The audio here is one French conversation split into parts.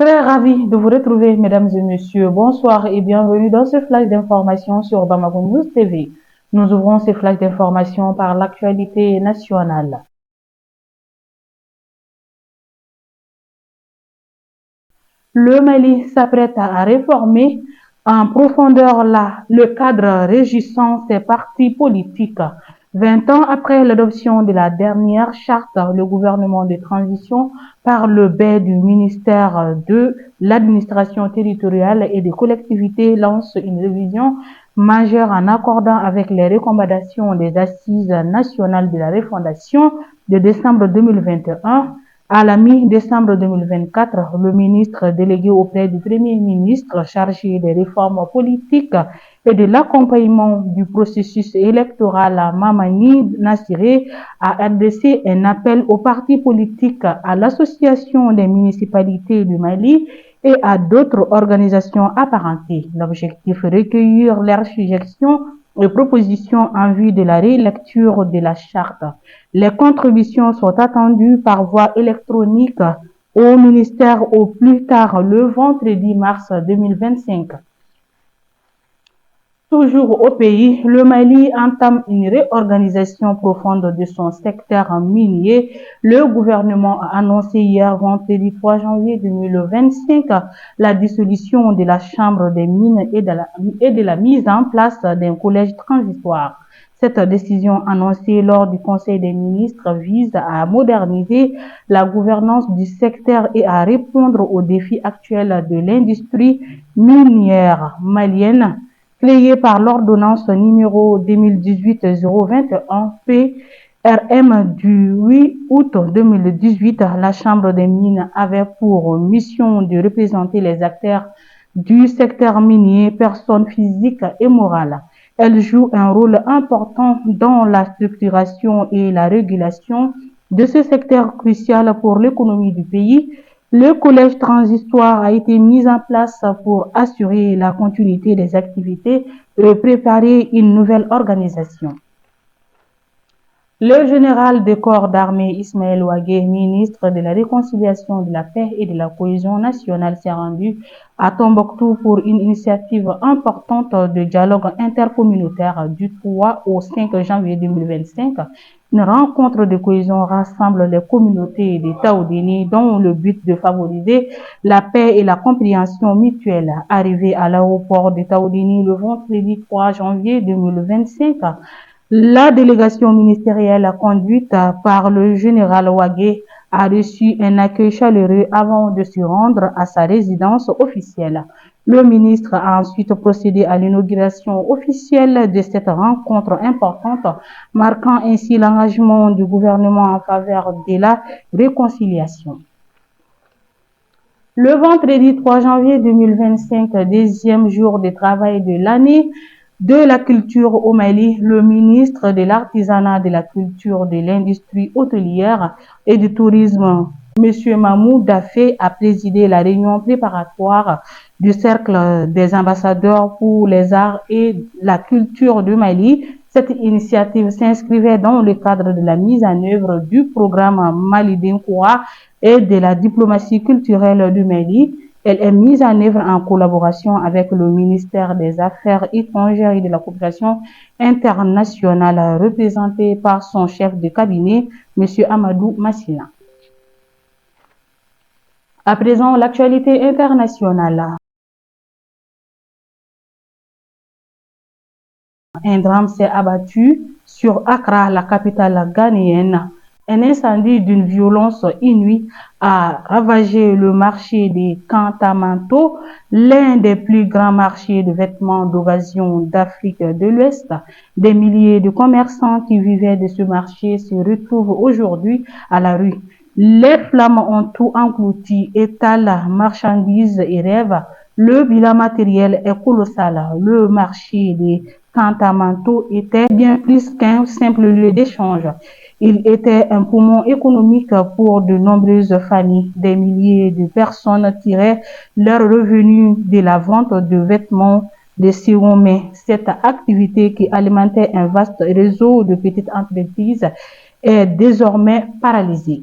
Très ravi de vous retrouver, mesdames et messieurs. Bonsoir et bienvenue dans ce flash d'information sur Bamako News TV. Nous ouvrons ces flashs d'information par l'actualité nationale. Le Mali s'apprête à réformer en profondeur le cadre régissant ses partis politiques. 20 ans après l'adoption de la dernière charte, le gouvernement de transition, par le biais du ministère de l'administration territoriale et des collectivités, lance une révision majeure en accordant avec les recommandations des assises nationales de la refondation de décembre 2021. À la mi-décembre 2024, le ministre délégué auprès du Premier ministre chargé des réformes politiques et de l'accompagnement du processus électoral, Mamani Nassiré, a adressé un appel aux partis politiques, à l'Association des municipalités du Mali et à d'autres organisations apparentées. L'objectif est de recueillir leurs suggestions et propositions en vue de la relecture de la charte. Les contributions sont attendues par voie électronique au ministère au plus tard le vendredi mars 2025. Toujours au pays, le Mali entame une réorganisation profonde de son secteur minier. Le gouvernement a annoncé hier vendredi 3 janvier 2025 la dissolution de la Chambre des mines et de la mise en place d'un collège transitoire. Cette décision annoncée lors du Conseil des ministres vise à moderniser la gouvernance du secteur et à répondre aux défis actuels de l'industrie minière malienne. Créée par l'ordonnance numéro 2018-021 PRM du 8 août 2018, la Chambre des mines avait pour mission de représenter les acteurs du secteur minier, personnes physiques et morales. Elle joue un rôle important dans la structuration et la régulation de ce secteur crucial pour l'économie du pays. Le collège transitoire a été mis en place pour assurer la continuité des activités et préparer une nouvelle organisation. Le général de corps d'armée Ismaël Ouagué, ministre de la Réconciliation, de la Paix et de la Cohésion nationale, s'est rendu à Tombouctou pour une initiative importante de dialogue intercommunautaire du 3 au 5 janvier 2025. Une rencontre de cohésion rassemble les communautés des Taoudéni dont le but de favoriser la paix et la compréhension mutuelle. Arrivé à l'aéroport de Taoudéni le vendredi 3 janvier 2025, la délégation ministérielle conduite par le général Ouagué a reçu un accueil chaleureux avant de se rendre à sa résidence officielle. Le ministre a ensuite procédé à l'inauguration officielle de cette rencontre importante, marquant ainsi l'engagement du gouvernement en faveur de la réconciliation. Le vendredi 3 janvier 2025, deuxième jour de travail de l'année de la culture au Mali, le ministre de l'Artisanat, de la Culture, de l'Industrie hôtelière et du Tourisme, M. Mamou Dafé, a présidé la réunion préparatoire du Cercle des ambassadeurs pour les arts et la culture du Mali. Cette initiative s'inscrivait dans le cadre de la mise en œuvre du programme Mali d'Inkoua et de la diplomatie culturelle du Mali. Elle est mise en œuvre en collaboration avec le ministère des Affaires étrangères et de la coopération internationale, représenté par son chef de cabinet, M. Amadou Massina. À présent, l'actualité internationale. Un drame s'est abattu sur Accra, la capitale ghanéenne. Un incendie d'une violence inouïe a ravagé le marché des Kantamanto, l'un des plus grands marchés de vêtements d'occasion d'Afrique de l'Ouest. Des milliers de commerçants qui vivaient de ce marché se retrouvent aujourd'hui à la rue. Les flammes ont tout englouti, étalent marchandises et rêves. Le bilan matériel est colossal. Le marché des Kantamanto était bien plus qu'un simple lieu d'échange. Il était un poumon économique pour de nombreuses familles. Des milliers de personnes tiraient leurs revenus de la vente de vêtements de seconde main. Cette activité qui alimentait un vaste réseau de petites entreprises est désormais paralysée.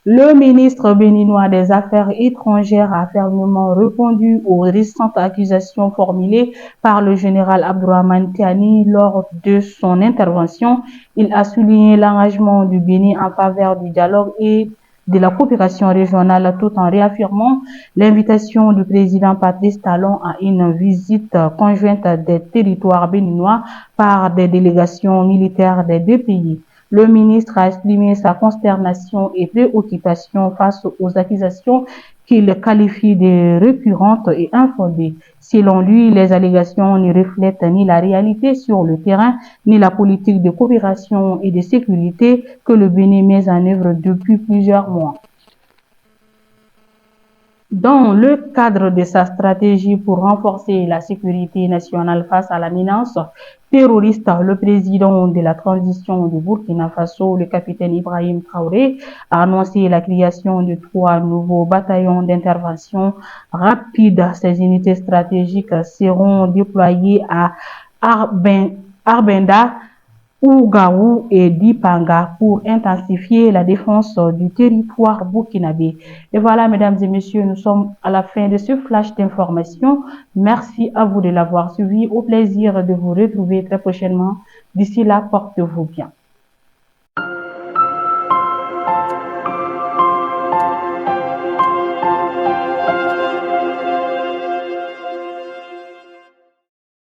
Le ministre béninois des Affaires étrangères a fermement répondu aux récentes accusations formulées par le général Abdourahmane Tiani lors de son intervention. Il a souligné l'engagement du Bénin en faveur du dialogue et de la coopération régionale tout en réaffirmant l'invitation du président Patrice Talon à une visite conjointe des territoires béninois par des délégations militaires des deux pays. Le ministre a exprimé sa consternation et préoccupation face aux accusations qu'il qualifie de récurrentes et infondées. Selon lui, les allégations ne reflètent ni la réalité sur le terrain, ni la politique de coopération et de sécurité que le Bénin met en œuvre depuis plusieurs mois. Dans le cadre de sa stratégie pour renforcer la sécurité nationale face à la menace terroriste, le président de la transition du Burkina Faso, le capitaine Ibrahim Traoré, a annoncé la création de 3 nouveaux bataillons d'intervention rapide. Ces unités stratégiques seront déployées à Arbenda, Ougaou et Dipanga pour intensifier la défense du territoire burkinabé. Et voilà, mesdames et messieurs, nous sommes à la fin de ce flash d'information. Merci à vous de l'avoir suivi. Au plaisir de vous retrouver très prochainement. D'ici là, portez-vous bien.